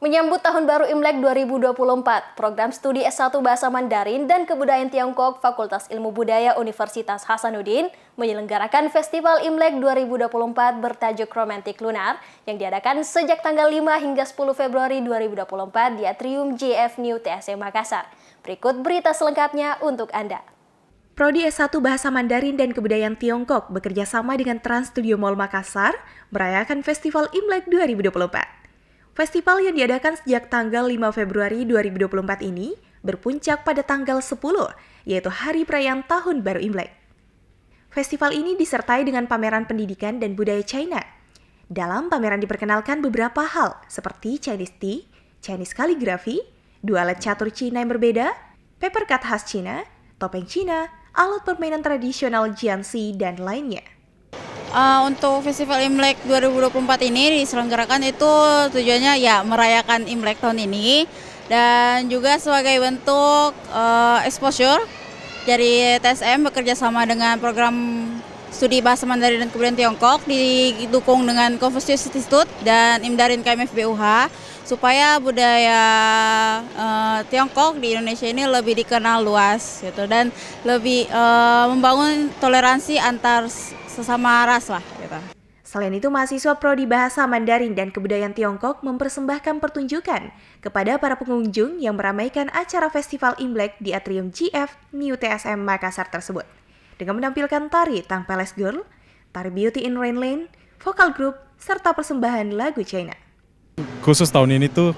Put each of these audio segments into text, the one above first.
Menyambut Tahun Baru Imlek 2024, program studi S1 Bahasa Mandarin dan Kebudayaan Tiongkok Fakultas Ilmu Budaya Universitas Hasanuddin menyelenggarakan Festival Imlek 2024 bertajuk Romantic Lunar yang diadakan sejak tanggal 5 hingga 10 Februari 2024 di Atrium JF New TSM Makassar. Berikut berita selengkapnya untuk Anda. Prodi S1 Bahasa Mandarin dan Kebudayaan Tiongkok bekerja sama dengan Trans Studio Mall Makassar merayakan Festival Imlek 2024. Festival yang diadakan sejak tanggal 5 Februari 2024 ini berpuncak pada tanggal 10, yaitu Hari Perayaan Tahun Baru Imlek. Festival ini disertai dengan pameran pendidikan dan budaya China. Dalam pameran diperkenalkan beberapa hal seperti Chinese tea, Chinese calligraphy, dua alat catur Cina yang berbeda, paper cut khas Cina, topeng Cina, alat permainan tradisional Jiangxi, dan lainnya. Untuk Festival Imlek 2024 ini diselenggarakan itu tujuannya ya merayakan Imlek tahun ini dan juga sebagai bentuk exposure dari TSM bekerja sama dengan program studi Bahasa Mandarin dan Kebudayaan Tiongkok didukung dengan Confucius Institute dan Imdarin KMFBUH supaya budaya Tiongkok di Indonesia ini lebih dikenal luas gitu dan lebih membangun toleransi antar sesama ras lah gitu. Selain itu, mahasiswa Prodi Bahasa Mandarin dan Kebudayaan Tiongkok mempersembahkan pertunjukan kepada para pengunjung yang meramaikan acara Festival Imlek di Atrium GF New TSM Makassar tersebut. Dengan menampilkan tari Tang Palace Girl, tari Beauty in Rain Lane, vokal grup, serta persembahan lagu China. Khusus tahun ini tuh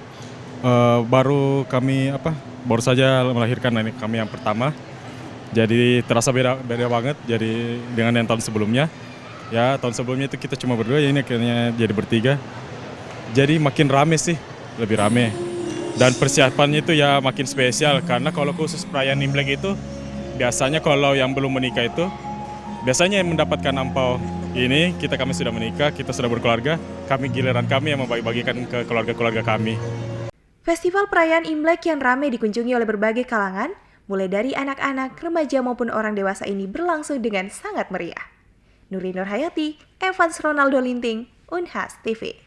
baru saja melahirkan kami yang pertama. Jadi terasa beda banget jadi dengan yang tahun sebelumnya. Ya, tahun sebelumnya itu kita cuma berdua, ya ini akhirnya jadi bertiga. Jadi makin rame sih, lebih rame. Dan persiapannya itu ya makin spesial karena kalau khusus perayaan Imlek itu biasanya kalau yang belum menikah itu biasanya yang mendapatkan ampau. Ini kami sudah menikah, kita sudah berkeluarga, giliran kami yang membagi-bagikan ke keluarga-keluarga kami. Festival perayaan Imlek yang ramai dikunjungi oleh berbagai kalangan, mulai dari anak-anak, remaja maupun orang dewasa ini berlangsung dengan sangat meriah. Nuri Nurhayati, Evans Ronaldo Linting, Unhas TV.